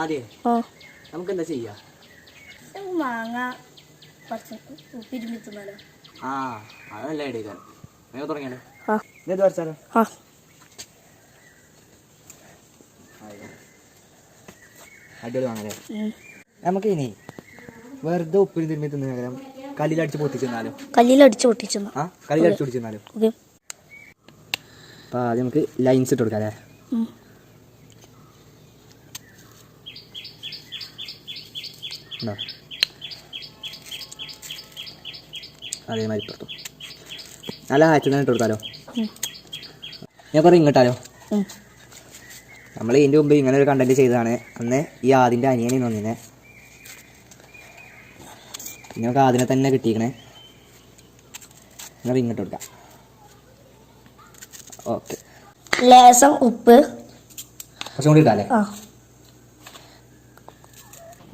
ആദ്യം നമുക്ക് എന്താ ചെയ്യാ? മാങ്ങ ഉപ്പിരുമ്പി തിന്നാലോ? ആ അത് നല്ല ഐഡിയ. നിങ്ങൾ തുടങ്ങിയാലോ? ഇത് വരച്ചാലോ? അടിപൊളി വാങ്ങലേ. നമുക്ക് ഇനി വെറുതെ ഉപ്പിൽ തിരുമ്പി തിന്നു പകരം കല്ലിലടിച്ച് പൊട്ടിച്ചെന്നാലോ? കല്ലിലടിച്ച് പൊട്ടിച്ചെന്നാ? കല്ലിലടിച്ച് പൊട്ടിച്ചെന്നാലോ? അപ്പം ആദ്യം നമുക്ക് ലൈൻസ് ഇട്ട് കൊടുക്കാം അല്ലേ? അതേമാതിരി ഇട്ടു. നല്ല കാഴ്ച ഇട്ട് കൊടുത്താലോ? ഞാൻ പറയും ഇങ്ങോട്ടാലോ? നമ്മൾ ഇതിൻ്റെ മുമ്പ് ഇങ്ങനെ ഒരു കണ്ടന്റ് ചെയ്തതാണ്. അന്ന് ഈ ആദിൻ്റെ അനിയനെ വന്നിനെ. പിന്നെ നമുക്ക് അതിനെ തന്നെ കിട്ടിയിരിക്കണേ. നിങ്ങൾ ഇങ്ങോട്ട് കൊടുക്കാം. ഓക്കെ, ലേശം ഉപ്പ്, കുറച്ചും കൂടി ഇട്ടാലേ?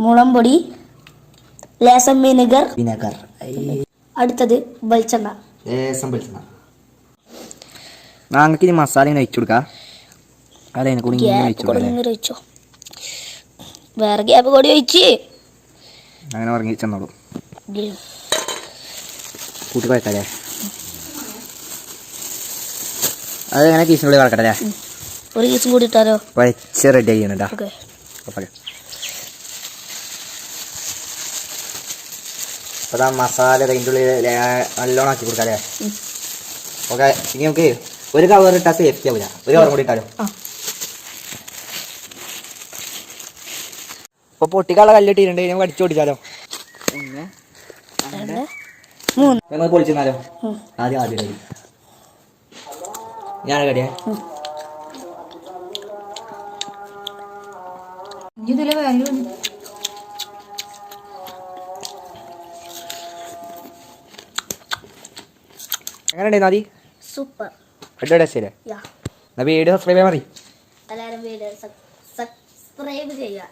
മുളംപൊടി, ലേശം വിനെഗർ. അടുത്തത് വെളിച്ചെണ്ണ, ലേശം വെളിച്ചെണ്ണ. മാങ്ങക്ക് ഇനി മസാല ഇങ്ങനെ വെച്ചു കൊടുക്കാം. അതിനെ കൂടി ഒഴിച്ചോ. വേറെ ഗ്യാപ്പ് കൂടി ഒഴിച്ച് അങ്ങനെ ഉറങ്ങി ചെന്നോളൂ. കൂട്ടി കുഴക്കല്ലേ? അത് അങ്ങനെ കീസിനുള്ളിൽ കളക്കട്ടെ അല്ലേ? ഒരു കീസും കൂടി ഇട്ടാലോ? കുഴച്ച് റെഡി ചെയ്യണട്ടാ. അപ്പോൾ ആ മസാല അതിൻ്റെ ഉള്ളിൽ നല്ലോണം ആക്കി കൊടുക്കാം അല്ലേ? ഓക്കെ, ഇനി നമുക്ക് ഒരു കവർ ഇട്ടാൽ സേഫ്റ്റി ആവില്ല. ഒരു കവറും കൂടി ഇട്ടാലോ? ഇപ്പോൾ പൊട്ടിക്കാനുള്ള കല്ലിട്ടിട്ടുണ്ട്. ഞാൻ കടിച്ചു പൊട്ടിച്ചാലോ? ഞങ്ങൾ പൊളിച്ചെന്നാലോ? ആദ്യം ഞാൻ കടിയാ. എങ്ങനെയുണ്ട് നാദി? സൂപ്പർ. അടിപൊളി ടേസ്റ്റല്ലേ? വീഡിയോ സബ്സ്ക്രൈബ് ചെയ്യാൻ മതി. എല്ലാവരും വീഡിയോ സബ്സ്ക്രൈബ് ചെയ്യാം.